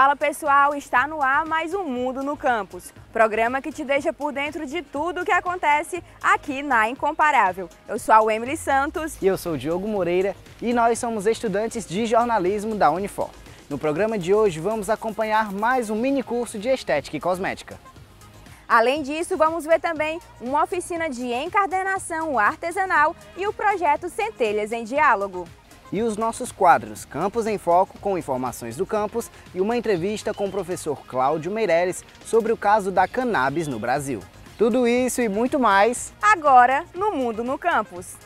Fala pessoal, está no ar mais um Mundo no Campus, programa que te deixa por dentro de tudo o que acontece aqui na Incomparável. Eu sou a Emily Santos. E eu sou o Diogo Moreira e nós somos estudantes de jornalismo da Unifor. No programa de hoje vamos acompanhar mais um mini curso de Estética e Cosmética. Além disso, vamos ver também uma oficina de encadernação artesanal e o projeto Centelhas em Diálogo. E os nossos quadros Campus em Foco, com informações do campus, e uma entrevista com o professor Cláudio Meireles sobre o caso da cannabis no Brasil. Tudo isso e muito mais agora no Mundo no Campus.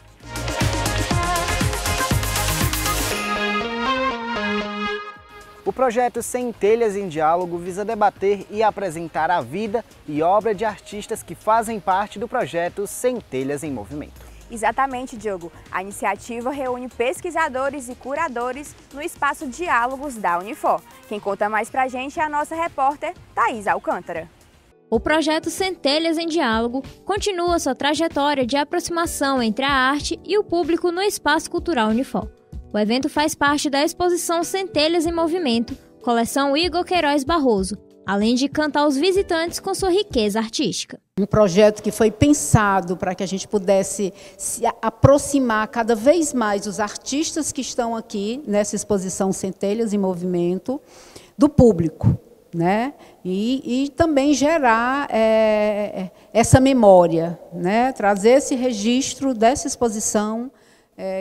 O projeto Centelhas em Diálogo visa debater e apresentar a vida e obra de artistas que fazem parte do projeto Centelhas em Movimento. Exatamente, Diogo. A iniciativa reúne pesquisadores e curadores no espaço Diálogos da Unifor. Quem conta mais pra gente é a nossa repórter Thaís Alcântara. O projeto Centelhas em Diálogo continua sua trajetória de aproximação entre a arte e o público no espaço cultural Unifor. O evento faz parte da exposição Centelhas em Movimento, coleção Igor Queiroz Barroso, além de encantar os visitantes com sua riqueza artística. Um projeto que foi pensado para que a gente pudesse se aproximar cada vez mais os artistas que estão aqui nessa exposição Centelhas em Movimento do público, né? E também gerar essa memória, né? Trazer esse registro dessa exposição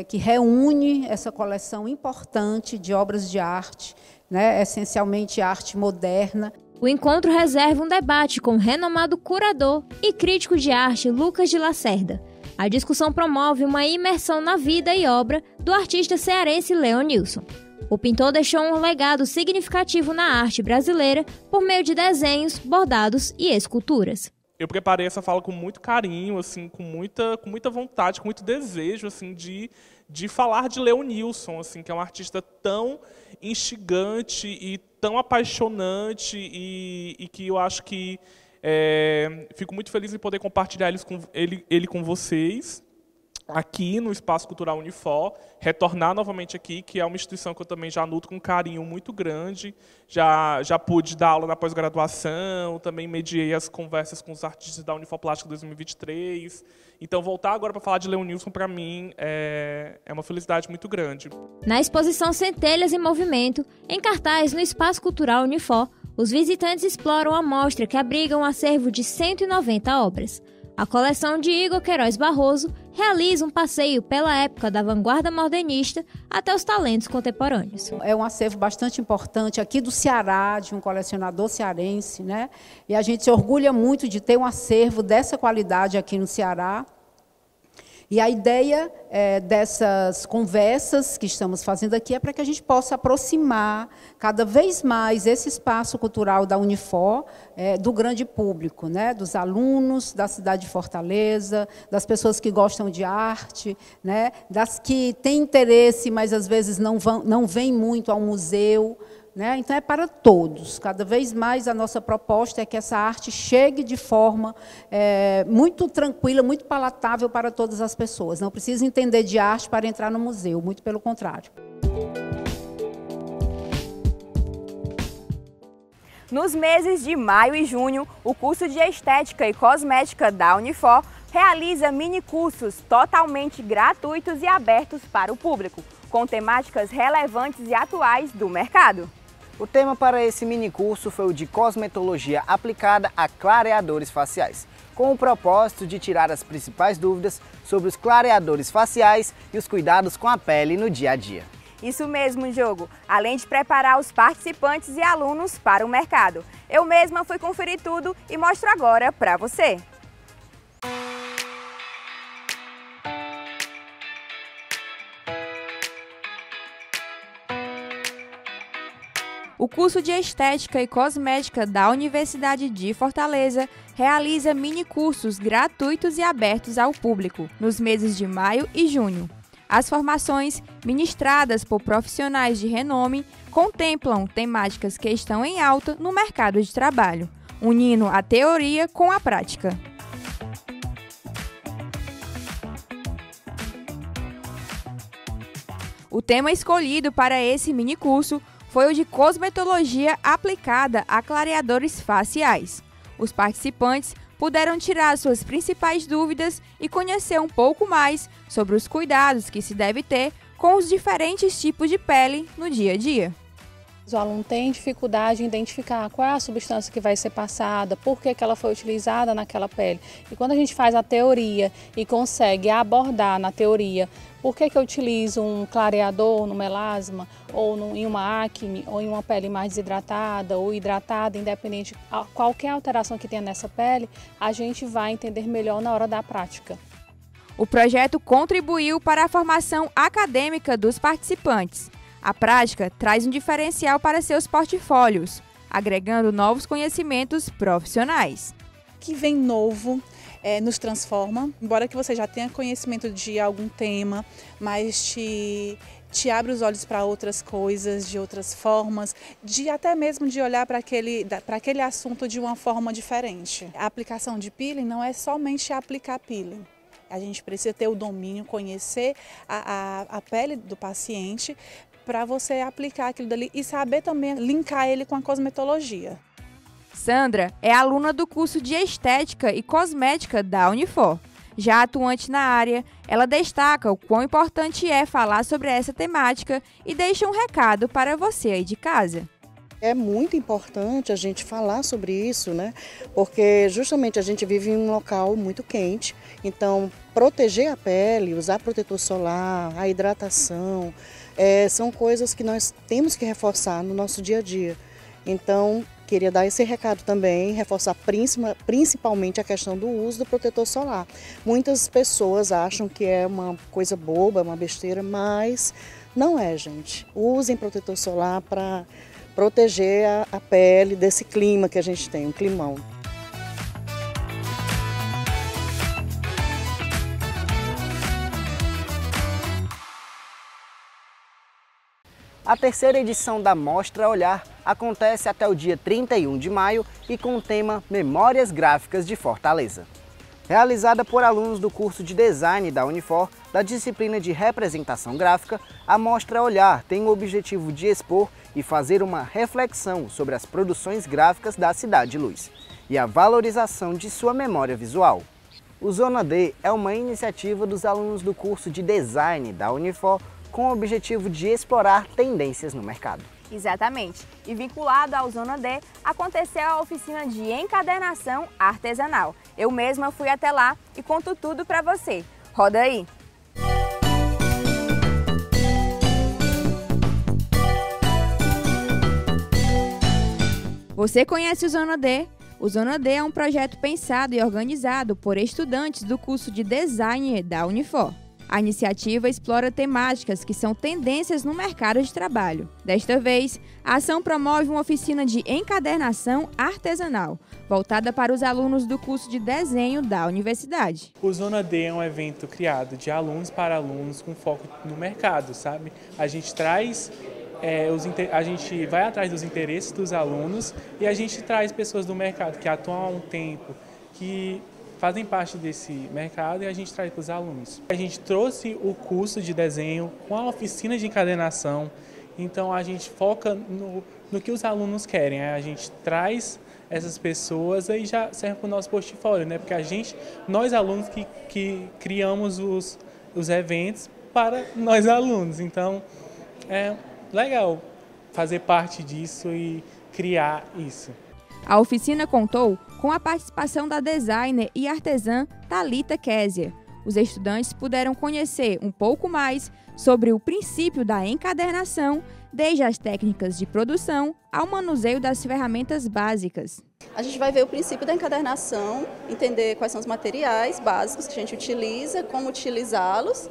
que reúne essa coleção importante de obras de arte, né? Essencialmente arte moderna. O encontro reserva um debate com o renomado curador e crítico de arte Lucas de Lacerda. A discussão promove uma imersão na vida e obra do artista cearense Leonilson. O pintor deixou um legado significativo na arte brasileira por meio de desenhos, bordados e esculturas. Eu preparei essa fala com muito carinho, assim, com muita vontade, com muito desejo, assim, de falar de Leonilson, assim, que é um artista tão instigante e tão apaixonante e que eu acho que fico muito feliz em poder compartilhar ele com vocês aqui no Espaço Cultural Unifor, retornar novamente aqui, que é uma instituição que eu também já nutro com um carinho muito grande, já pude dar aula na pós-graduação, também mediei as conversas com os artistas da Unifor Plástica 2023, então voltar agora para falar de Leonilson, para mim, é uma felicidade muito grande. Na exposição Centelhas em Movimento, em cartaz no Espaço Cultural Unifor, os visitantes exploram a mostra que abriga um acervo de 190 obras. A coleção de Igor Queiroz Barroso realiza um passeio pela época da vanguarda modernista até os talentos contemporâneos. É um acervo bastante importante aqui do Ceará, de um colecionador cearense, né? E a gente se orgulha muito de ter um acervo dessa qualidade aqui no Ceará. E a ideia dessas conversas que estamos fazendo aqui é para que a gente possa aproximar cada vez mais esse espaço cultural da Unifor do grande público, né? Dos alunos da cidade de Fortaleza, das pessoas que gostam de arte, né? Das que têm interesse, mas às vezes não vêm muito ao museu. Né? Então, é para todos. Cada vez mais a nossa proposta é que essa arte chegue de forma muito tranquila, muito palatável para todas as pessoas. Não precisa entender de arte para entrar no museu, muito pelo contrário. Nos meses de maio e junho, o curso de Estética e Cosmética da Unifor realiza mini-cursos totalmente gratuitos e abertos para o público, com temáticas relevantes e atuais do mercado. O tema para esse mini-curso foi o de Cosmetologia aplicada a clareadores faciais, com o propósito de tirar as principais dúvidas sobre os clareadores faciais e os cuidados com a pele no dia a dia. Isso mesmo, Diogo. Além de preparar os participantes e alunos para o mercado. Eu mesma fui conferir tudo e mostro agora para você. O curso de Estética e Cosmética da Universidade de Fortaleza realiza mini-cursos gratuitos e abertos ao público nos meses de maio e junho. As formações, ministradas por profissionais de renome, contemplam temáticas que estão em alta no mercado de trabalho, unindo a teoria com a prática. O tema escolhido para esse minicurso foi o de cosmetologia aplicada a clareadores faciais. Os participantes puderam tirar suas principais dúvidas e conhecer um pouco mais sobre os cuidados que se deve ter com os diferentes tipos de pele no dia a dia. O aluno tem dificuldade em identificar qual é a substância que vai ser passada, por que ela foi utilizada naquela pele. E quando a gente faz a teoria e consegue abordar na teoria por que eu utilizo um clareador no melasma, ou em uma acne, ou em uma pele mais desidratada ou hidratada, independente de qualquer alteração que tenha nessa pele, a gente vai entender melhor na hora da prática. O projeto contribuiu para a formação acadêmica dos participantes. A prática traz um diferencial para seus portfólios, agregando novos conhecimentos profissionais. Que vem novo, nos transforma, embora que você já tenha conhecimento de algum tema, mas te abre os olhos para outras coisas, de outras formas, até mesmo de olhar para aquele assunto de uma forma diferente. A aplicação de peeling não é somente aplicar peeling. A gente precisa ter o domínio, conhecer a pele do paciente para você aplicar aquilo dali e saber também linkar ele com a cosmetologia. Sandra é aluna do curso de Estética e Cosmética da Unifor. Já atuante na área, ela destaca o quão importante é falar sobre essa temática e deixa um recado para você aí de casa. É muito importante a gente falar sobre isso, né? Porque justamente a gente vive em um local muito quente, então proteger a pele, usar protetor solar, a hidratação, são coisas que nós temos que reforçar no nosso dia a dia. Então, queria dar esse recado também, reforçar principalmente a questão do uso do protetor solar. Muitas pessoas acham que é uma coisa boba, uma besteira, mas não é, gente. Usem protetor solar para proteger a pele desse clima que a gente tem, um climão. A terceira edição da Mostra Olhar acontece até o dia 31 de maio e com o tema Memórias Gráficas de Fortaleza. Realizada por alunos do curso de Design da Unifor, da disciplina de Representação Gráfica, a Mostra Olhar tem o objetivo de expor e fazer uma reflexão sobre as produções gráficas da Cidade Luz e a valorização de sua memória visual. O Zona D é uma iniciativa dos alunos do curso de Design da Unifor com o objetivo de explorar tendências no mercado. Exatamente. E vinculado ao Zona D, aconteceu a oficina de encadernação artesanal. Eu mesma fui até lá e conto tudo para você. Roda aí! Você conhece o Zona D? O Zona D é um projeto pensado e organizado por estudantes do curso de Design da Unifor. A iniciativa explora temáticas que são tendências no mercado de trabalho. Desta vez, a ação promove uma oficina de encadernação artesanal, voltada para os alunos do curso de desenho da universidade. O Zona D é um evento criado de alunos para alunos com foco no mercado, sabe? A gente vai atrás dos interesses dos alunos e a gente traz pessoas do mercado que atuam há um tempo, que fazem parte desse mercado e a gente traz para os alunos. A gente trouxe o curso de desenho com a oficina de encadernação, então a gente foca no que os alunos querem, a gente traz essas pessoas e já serve para o nosso portfólio, né? Porque nós alunos que criamos os eventos para nós alunos, então é legal fazer parte disso e criar isso. A oficina contou com a participação da designer e artesã Thalita Kézia. Os estudantes puderam conhecer um pouco mais sobre o princípio da encadernação, desde as técnicas de produção ao manuseio das ferramentas básicas. A gente vai ver o princípio da encadernação, entender quais são os materiais básicos que a gente utiliza, como utilizá-los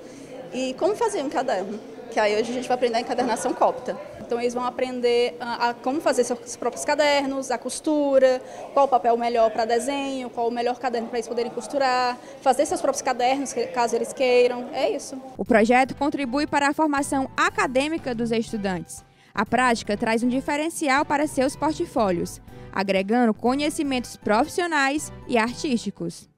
e como fazer um caderno. Que aí hoje a gente vai aprender a encadernação cópita. Então eles vão aprender a como fazer seus próprios cadernos, a costura, qual o papel melhor para desenho, qual o melhor caderno para eles poderem costurar, fazer seus próprios cadernos, caso eles queiram, é isso. O projeto contribui para a formação acadêmica dos estudantes. A prática traz um diferencial para seus portfólios, agregando conhecimentos profissionais e artísticos.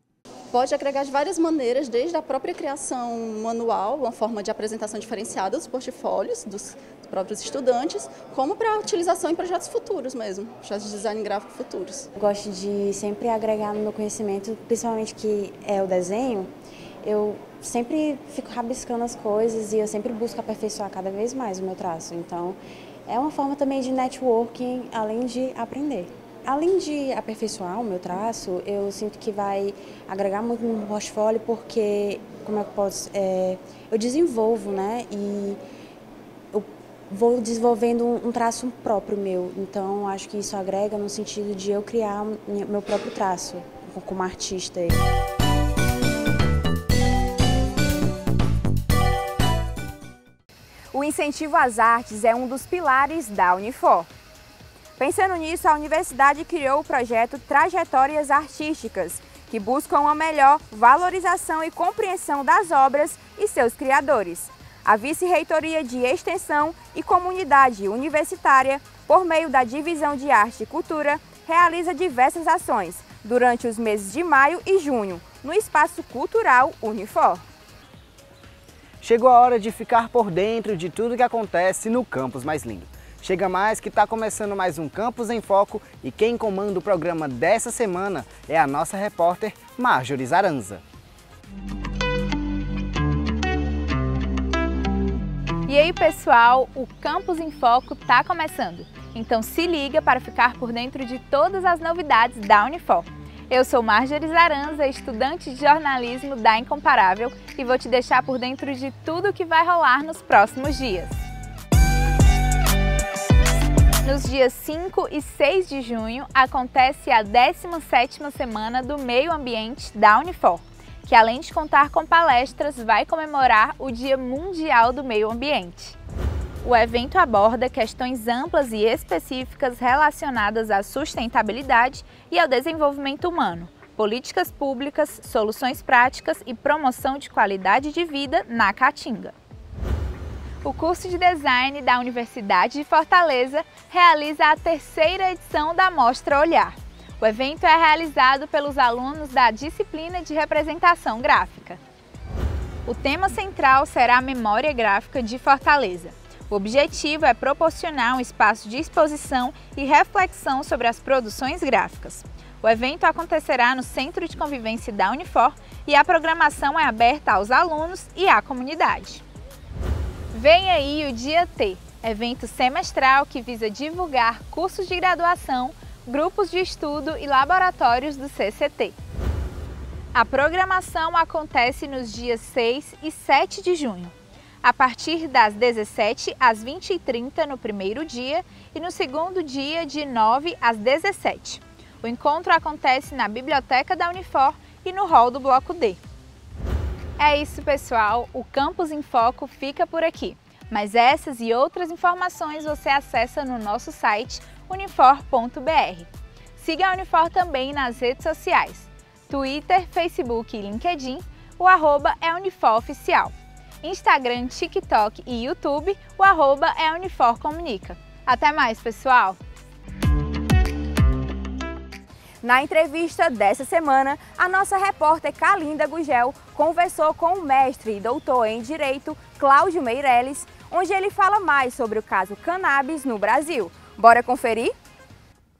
Pode agregar de várias maneiras, desde a própria criação manual, uma forma de apresentação diferenciada dos portfólios dos próprios estudantes, como para utilização em projetos futuros mesmo, projetos de design gráfico futuros. Eu gosto de sempre agregar no meu conhecimento, principalmente que é o desenho. Eu sempre fico rabiscando as coisas e eu sempre busco aperfeiçoar cada vez mais o meu traço. Então, é uma forma também de networking, além de aprender. Além de aperfeiçoar o meu traço, eu sinto que vai agregar muito no meu portfólio, porque como eu posso, eu desenvolvo, né? E eu vou desenvolvendo um traço próprio meu. Então, acho que isso agrega no sentido de eu criar meu próprio traço como artista. O incentivo às artes é um dos pilares da Unifor. Pensando nisso, a universidade criou o projeto Trajetórias Artísticas, que buscam uma melhor valorização e compreensão das obras e seus criadores. A Vice-Reitoria de Extensão e Comunidade Universitária, por meio da Divisão de Arte e Cultura, realiza diversas ações durante os meses de maio e junho, no Espaço Cultural Unifor. Chegou a hora de ficar por dentro de tudo que acontece no Campus Mais Lindo. Chega mais que está começando mais um Campus em Foco e quem comanda o programa dessa semana é a nossa repórter Marjorie Zaranza. E aí pessoal, o Campus em Foco está começando, então se liga para ficar por dentro de todas as novidades da Unifor. Eu sou Marjorie Zaranza, estudante de jornalismo da Incomparável e vou te deixar por dentro de tudo que vai rolar nos próximos dias. Nos dias 5 e 6 de junho acontece a 17ª Semana do Meio Ambiente da Unifor, que além de contar com palestras, vai comemorar o Dia Mundial do Meio Ambiente. O evento aborda questões amplas e específicas relacionadas à sustentabilidade e ao desenvolvimento humano, políticas públicas, soluções práticas e promoção de qualidade de vida na Caatinga. O curso de Design da Universidade de Fortaleza realiza a 3ª edição da Mostra Olhar. O evento é realizado pelos alunos da disciplina de representação gráfica. O tema central será a memória gráfica de Fortaleza. O objetivo é proporcionar um espaço de exposição e reflexão sobre as produções gráficas. O evento acontecerá no Centro de Convivência da Unifor e a programação é aberta aos alunos e à comunidade. Vem aí o Dia T, evento semestral que visa divulgar cursos de graduação, grupos de estudo e laboratórios do CCT. A programação acontece nos dias 6 e 7 de junho. A partir das 17 às 20h30 no primeiro dia e no segundo dia de 9 às 17. O encontro acontece na Biblioteca da Unifor e no hall do Bloco D. É isso, pessoal, o Campus em Foco fica por aqui. Mas essas e outras informações você acessa no nosso site unifor.br. Siga a Unifor também nas redes sociais, Twitter, Facebook e LinkedIn, o @é_uniforoficial. Instagram, TikTok e YouTube, o @é_uniforcomunica. Até mais, pessoal! Na entrevista dessa semana, a nossa repórter Kalinda Gugel conversou com o mestre e doutor em Direito, Cláudio Meirelles, onde ele fala mais sobre o caso cannabis no Brasil. Bora conferir?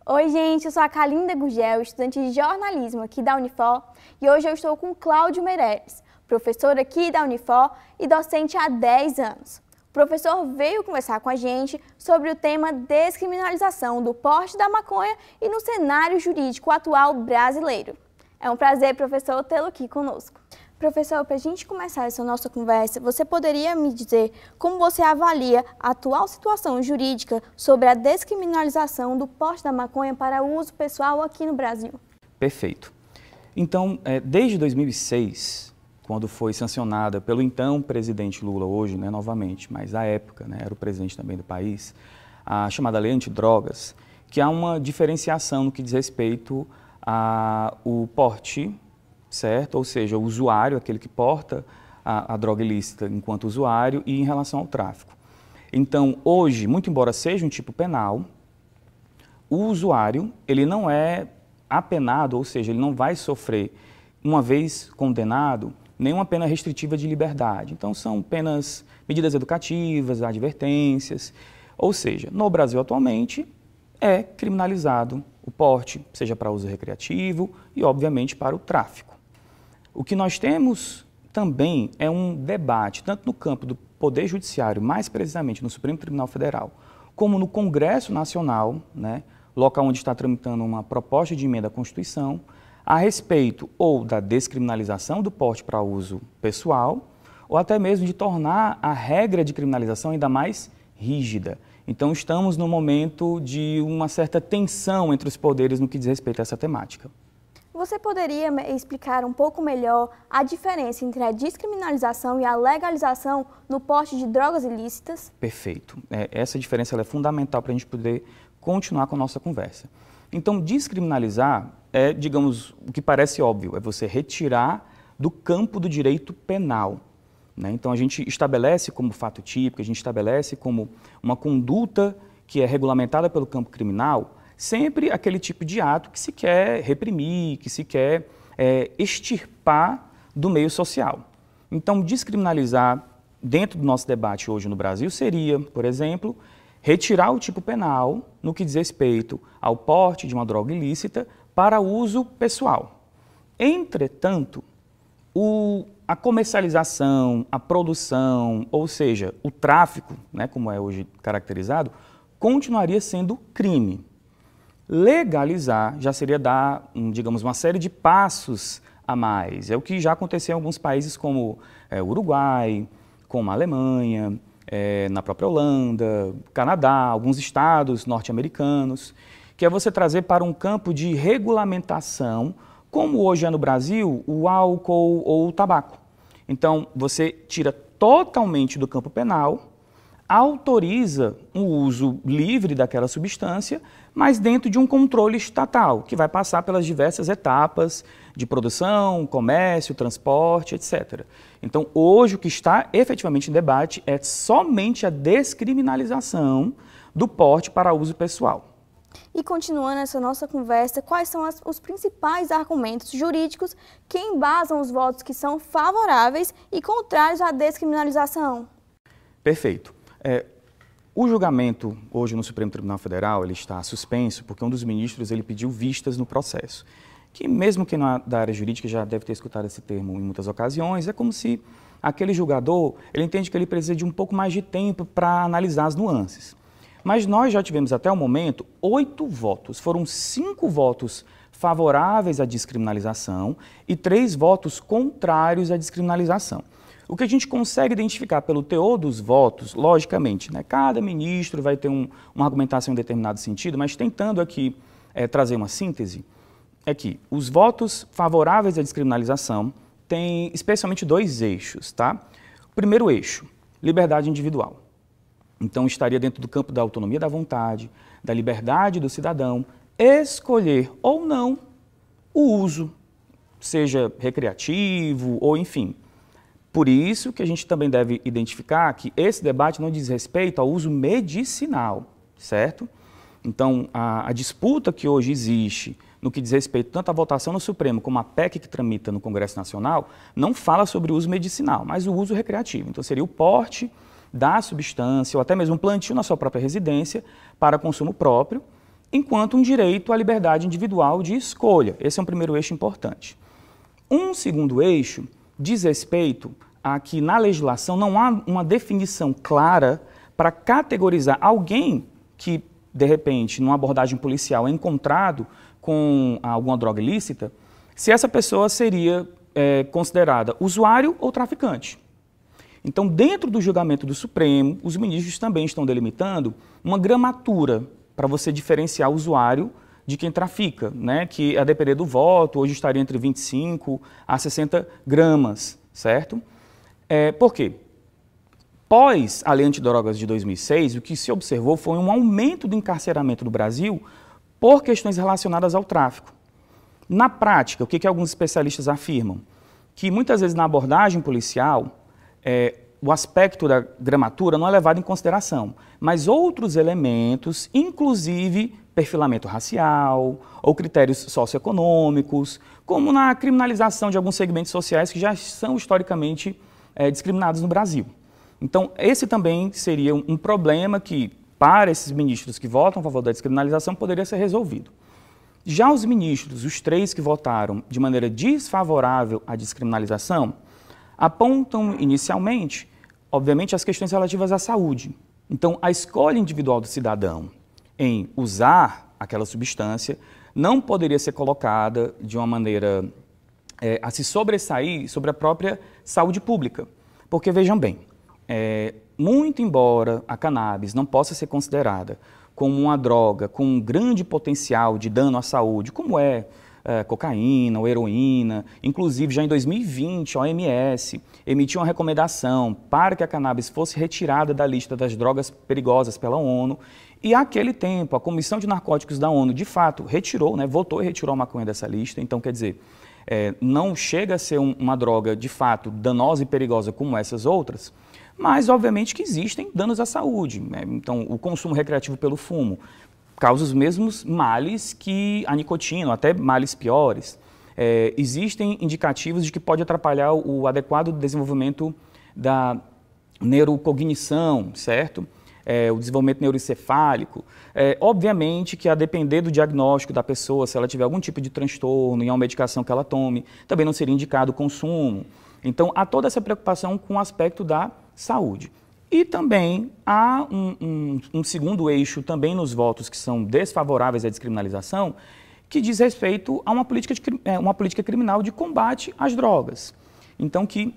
Oi, gente, eu sou a Kalinda Gugel, estudante de jornalismo aqui da Unifor, e hoje eu estou com o Cláudio Meirelles, professor aqui da Unifor e docente há 10 anos. O professor veio conversar com a gente sobre o tema descriminalização do porte da maconha e no cenário jurídico atual brasileiro. É um prazer, professor, tê-lo aqui conosco. Professor, para a gente começar essa nossa conversa, você poderia me dizer como você avalia a atual situação jurídica sobre a descriminalização do porte da maconha para uso pessoal aqui no Brasil? Perfeito. Então, desde 2006... quando foi sancionada pelo então presidente Lula, hoje, né, novamente, mas à época, né, era o presidente também do país, a chamada Lei Antidrogas, que há uma diferenciação no que diz respeito ao porte, certo? Ou seja, o usuário, aquele que porta a droga ilícita enquanto usuário, e em relação ao tráfico. Então, hoje, muito embora seja um tipo penal, o usuário, ele não é apenado, ou seja, ele não vai sofrer, uma vez condenado, nenhuma pena restritiva de liberdade. Então, são medidas educativas, advertências. Ou seja, no Brasil atualmente é criminalizado o porte, seja para uso recreativo e, obviamente, para o tráfico. O que nós temos também é um debate, tanto no campo do Poder Judiciário, mais precisamente no Supremo Tribunal Federal, como no Congresso Nacional, né, local onde está tramitando uma proposta de emenda à Constituição, a respeito ou da descriminalização do porte para uso pessoal, ou até mesmo de tornar a regra de criminalização ainda mais rígida. Então, estamos no momento de uma certa tensão entre os poderes no que diz respeito a essa temática. Você poderia explicar um pouco melhor a diferença entre a descriminalização e a legalização no porte de drogas ilícitas? Perfeito. Essa diferença ela é fundamental para a gente poder continuar com a nossa conversa. Então, descriminalizar é, digamos, o que parece óbvio, é você retirar do campo do direito penal. Então, a gente estabelece como fato típico, a gente estabelece como uma conduta que é regulamentada pelo campo criminal, sempre aquele tipo de ato que se quer reprimir, que se quer extirpar do meio social. Então, descriminalizar, dentro do nosso debate hoje no Brasil, seria, por exemplo, retirar o tipo penal no que diz respeito ao porte de uma droga ilícita para uso pessoal. Entretanto, a comercialização, a produção, ou seja, o tráfico, como é hoje caracterizado, continuaria sendo crime. Legalizar já seria dar, digamos, uma série de passos a mais. É o que já aconteceu em alguns países como o Uruguai, como a Alemanha, na própria Holanda, Canadá, alguns estados norte-americanos, que é você trazer para um campo de regulamentação, como hoje é no Brasil, o álcool ou o tabaco. Então, você tira totalmente do campo penal, autoriza o uso livre daquela substância, mas dentro de um controle estatal, que vai passar pelas diversas etapas de produção, comércio, transporte, etc. Então, hoje o que está efetivamente em debate é somente a descriminalização do porte para uso pessoal. E continuando essa nossa conversa, quais são os principais argumentos jurídicos que embasam os votos que são favoráveis e contrários à descriminalização? Perfeito. O julgamento hoje no Supremo Tribunal Federal ele está suspenso porque um dos ministros ele pediu vistas no processo, que mesmo quem não é da área jurídica já deve ter escutado esse termo em muitas ocasiões, é como se aquele julgador ele entende que ele precisa de um pouco mais de tempo para analisar as nuances. Mas nós já tivemos até o momento 8 votos, foram 5 votos favoráveis à descriminalização e 3 votos contrários à descriminalização. O que a gente consegue identificar pelo teor dos votos, logicamente, cada ministro vai ter uma argumentação em determinado sentido, mas tentando aqui trazer uma síntese, é que os votos favoráveis à descriminalização têm especialmente 2 eixos. O primeiro eixo, liberdade individual. Então, estaria dentro do campo da autonomia da vontade, da liberdade do cidadão, escolher ou não o uso, seja recreativo ou enfim. Por isso que a gente também deve identificar que esse debate não diz respeito ao uso medicinal, certo? Então, a disputa que hoje existe no que diz respeito tanto à votação no Supremo como à PEC que tramita no Congresso Nacional, não fala sobre o uso medicinal, mas o uso recreativo. Então, seria o porte da substância ou até mesmo um plantio na sua própria residência para consumo próprio, enquanto um direito à liberdade individual de escolha. Esse é um primeiro eixo importante. Um segundo eixo diz respeito a que na legislação não há uma definição clara para categorizar alguém que, de repente, numa abordagem policial é encontrado com alguma droga ilícita, se essa pessoa seria considerada usuário ou traficante. Então, dentro do julgamento do Supremo, os ministros também estão delimitando uma gramatura para você diferenciar o usuário de quem trafica, que a depender do voto, hoje estaria entre 25 a 60 gramas, certo? Por quê? Pós a Lei Antidrogas de 2006, o que se observou foi um aumento do encarceramento no Brasil por questões relacionadas ao tráfico. Na prática, o que alguns especialistas afirmam? Que muitas vezes na abordagem policial, o aspecto da gramatura não é levado em consideração, mas outros elementos, inclusive perfilamento racial ou critérios socioeconômicos, como na criminalização de alguns segmentos sociais que já são historicamente discriminados no Brasil. Então, esse também seria um problema que, para esses ministros que votam a favor da descriminalização, poderia ser resolvido. Já os ministros, os 3 que votaram de maneira desfavorável à descriminalização, apontam inicialmente, obviamente, as questões relativas à saúde. Então, a escolha individual do cidadão em usar aquela substância não poderia ser colocada de uma maneira a se sobressair sobre a própria saúde pública. Porque, vejam bem, muito embora a cannabis não possa ser considerada como uma droga com um grande potencial de dano à saúde, como cocaína ou heroína, inclusive já em 2020 a OMS emitiu uma recomendação para que a cannabis fosse retirada da lista das drogas perigosas pela ONU, e àquele tempo a Comissão de Narcóticos da ONU de fato retirou, votou e retirou a maconha dessa lista. Então, quer dizer, não chega a ser uma droga de fato danosa e perigosa como essas outras, mas obviamente que existem danos à saúde, Então, o consumo recreativo pelo fumo causa os mesmos males que a nicotina, ou até males piores. Existem indicativos de que pode atrapalhar o adequado desenvolvimento da neurocognição, certo? O desenvolvimento neuroencefálico. Obviamente que a depender do diagnóstico da pessoa, se ela tiver algum tipo de transtorno e uma medicação que ela tome, também não seria indicado o consumo. Então, há toda essa preocupação com o aspecto da saúde. E também há um segundo eixo também nos votos que são desfavoráveis à descriminalização, que diz respeito a uma política criminal de combate às drogas. Então, que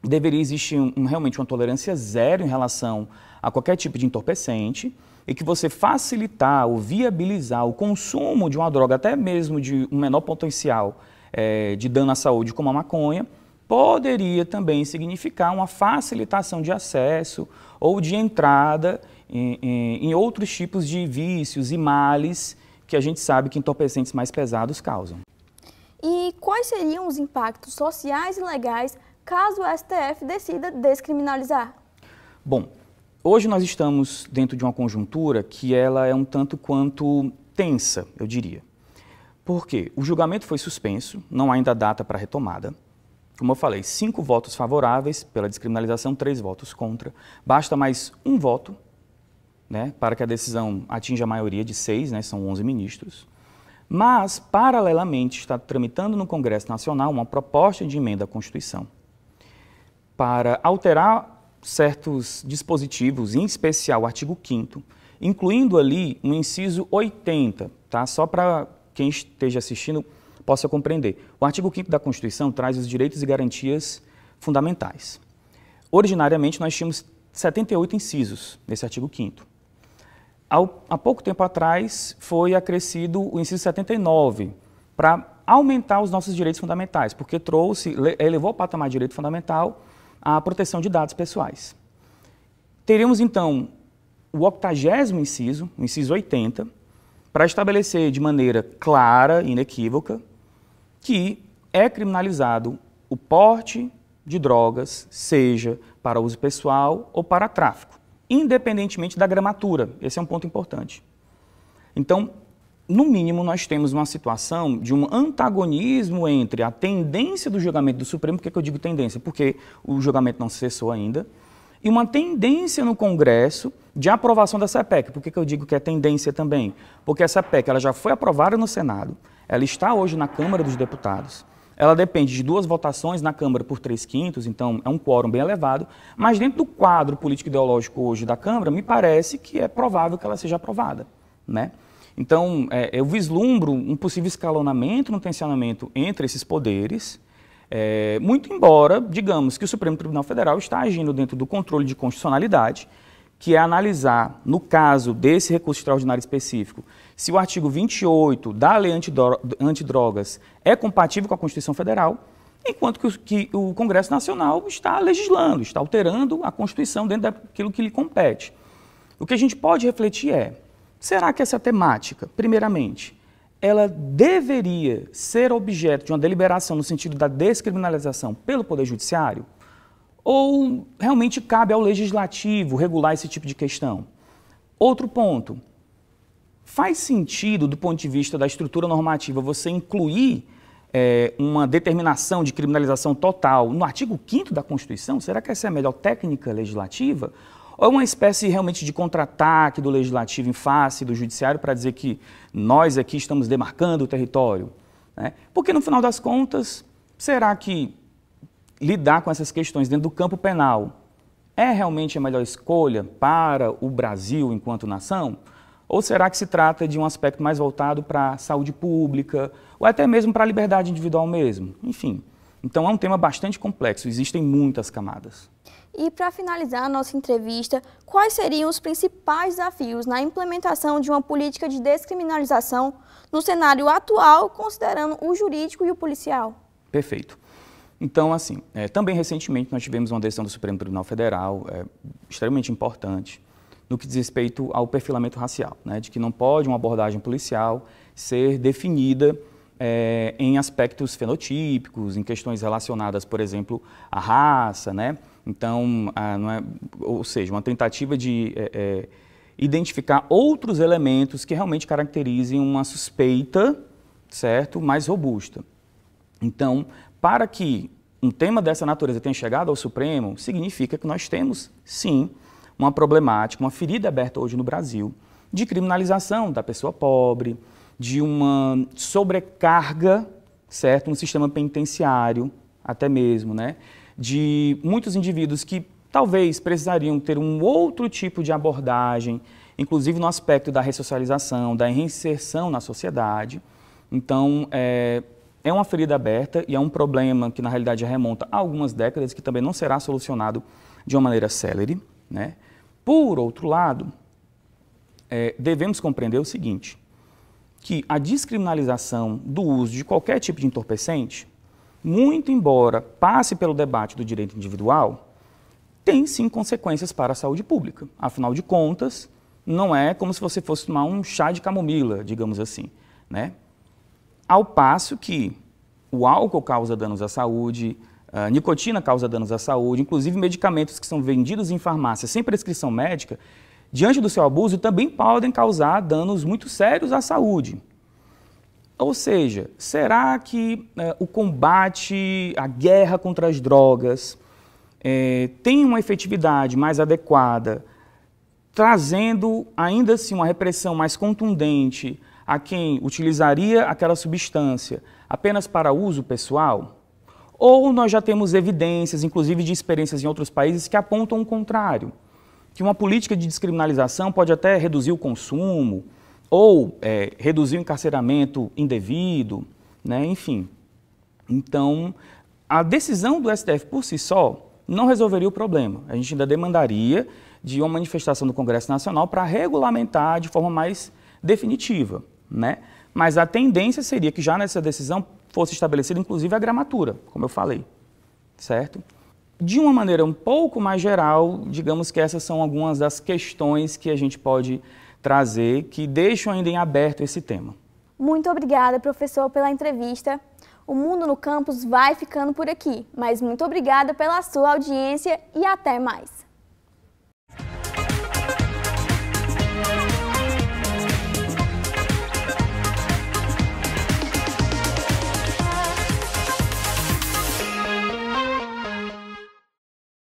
deveria existir realmente uma tolerância zero em relação a qualquer tipo de entorpecente, e que você facilitar ou viabilizar o consumo de uma droga, até mesmo de um menor potencial de dano à saúde, como a maconha, poderia também significar uma facilitação de acesso ou de entrada em outros tipos de vícios e males que a gente sabe que entorpecentes mais pesados causam. E quais seriam os impactos sociais e legais caso o STF decida descriminalizar? Bom, hoje nós estamos dentro de uma conjuntura que ela é um tanto quanto tensa, eu diria. Por quê? O julgamento foi suspenso, não há ainda data para retomada. Como eu falei, 5 votos favoráveis pela descriminalização, 3 votos contra. Basta mais um voto, para que a decisão atinja a maioria de 6, são 11 ministros. Mas, paralelamente, está tramitando no Congresso Nacional uma proposta de emenda à Constituição para alterar certos dispositivos, em especial o artigo 5º, incluindo ali um inciso 80, só para quem esteja assistindo possa compreender. O artigo 5º da Constituição traz os direitos e garantias fundamentais. Originariamente, nós tínhamos 78 incisos nesse artigo 5º. Há pouco tempo atrás, foi acrescido o inciso 79, para aumentar os nossos direitos fundamentais, porque elevou ao patamar de direito fundamental a proteção de dados pessoais. Teríamos, então, o 80º inciso, o inciso 80, para estabelecer de maneira clara e inequívoca que é criminalizado o porte de drogas, seja para uso pessoal ou para tráfico, independentemente da gramatura. Esse é um ponto importante. Então, no mínimo, nós temos uma situação de um antagonismo entre a tendência do julgamento do Supremo, por que eu digo tendência? Porque o julgamento não cessou ainda, e uma tendência no Congresso de aprovação dessa PEC. Por que eu digo que é tendência também? Porque essa PEC ela já foi aprovada no Senado, ela está hoje na Câmara dos Deputados, ela depende de 2 votações na Câmara por 3/5, então é um quórum bem elevado, mas dentro do quadro político-ideológico hoje da Câmara, me parece que é provável que ela seja aprovada, Então, eu vislumbro um possível escalonamento no tensionamento entre esses poderes, muito embora, digamos, que o Supremo Tribunal Federal está agindo dentro do controle de constitucionalidade, que é analisar, no caso desse recurso extraordinário específico, se o artigo 28 da Lei Antidrogas é compatível com a Constituição Federal, enquanto que o Congresso Nacional está legislando, está alterando a Constituição dentro daquilo que lhe compete. O que a gente pode refletir será que essa temática, primeiramente, ela deveria ser objeto de uma deliberação no sentido da descriminalização pelo Poder Judiciário? Ou realmente cabe ao Legislativo regular esse tipo de questão? Outro ponto, faz sentido, do ponto de vista da estrutura normativa, você incluir uma determinação de criminalização total no artigo 5º da Constituição? Será que essa é a melhor técnica legislativa? Ou é uma espécie realmente de contra-ataque do legislativo em face do judiciário para dizer que nós aqui estamos demarcando o território? Né? Porque, no final das contas, será que lidar com essas questões dentro do campo penal é realmente a melhor escolha para o Brasil enquanto nação? Ou será que se trata de um aspecto mais voltado para a saúde pública, ou até mesmo para a liberdade individual mesmo? Enfim, então é um tema bastante complexo, existem muitas camadas. E para finalizar a nossa entrevista, quais seriam os principais desafios na implementação de uma política de descriminalização no cenário atual, considerando o jurídico e o policial? Perfeito. Então, assim, também recentemente nós tivemos uma decisão do Supremo Tribunal Federal, extremamente importante, no que diz respeito ao perfilamento racial, né, de que não pode uma abordagem policial ser definida em aspectos fenotípicos, em questões relacionadas, por exemplo, à raça, né? Então, ou seja, uma tentativa de identificar outros elementos que realmente caracterizem uma suspeita, certo, mais robusta. Então, para que um tema dessa natureza tenha chegado ao Supremo, significa que nós temos, sim, uma problemática, uma ferida aberta hoje no Brasil, de criminalização da pessoa pobre, de uma sobrecarga, certo, no sistema penitenciário, até mesmo, né, de muitos indivíduos que talvez precisariam ter um outro tipo de abordagem, inclusive no aspecto da ressocialização, da reinserção na sociedade. Então, é uma ferida aberta e é um problema que, na realidade, remonta a algumas décadas, que também não será solucionado de uma maneira célere, né? Por outro lado, devemos compreender o seguinte, que a descriminalização do uso de qualquer tipo de entorpecente, muito embora passe pelo debate do direito individual, tem sim consequências para a saúde pública. Afinal de contas, não é como se você fosse tomar um chá de camomila, digamos assim, né? Ao passo que o álcool causa danos à saúde, a nicotina causa danos à saúde, inclusive medicamentos que são vendidos em farmácia sem prescrição médica, diante do seu abuso, também podem causar danos muito sérios à saúde. Ou seja, será que o combate, a guerra contra as drogas, tem uma efetividade mais adequada, trazendo ainda assim uma repressão mais contundente a quem utilizaria aquela substância apenas para uso pessoal? Ou nós já temos evidências, inclusive de experiências em outros países, que apontam o contrário, que uma política de descriminalização pode até reduzir o consumo, ou reduzir o encarceramento indevido, né? Enfim. Então, a decisão do STF por si só não resolveria o problema. A gente ainda demandaria de uma manifestação do Congresso Nacional para regulamentar de forma mais definitiva, né? Mas a tendência seria que já nessa decisão fosse estabelecida, inclusive, a gramatura, como eu falei, certo? De uma maneira um pouco mais geral, digamos que essas são algumas das questões que a gente pode trazer, que deixam ainda em aberto esse tema. Muito obrigada, professor, pela entrevista. O Mundo no Campus vai ficando por aqui, mas muito obrigada pela sua audiência e até mais.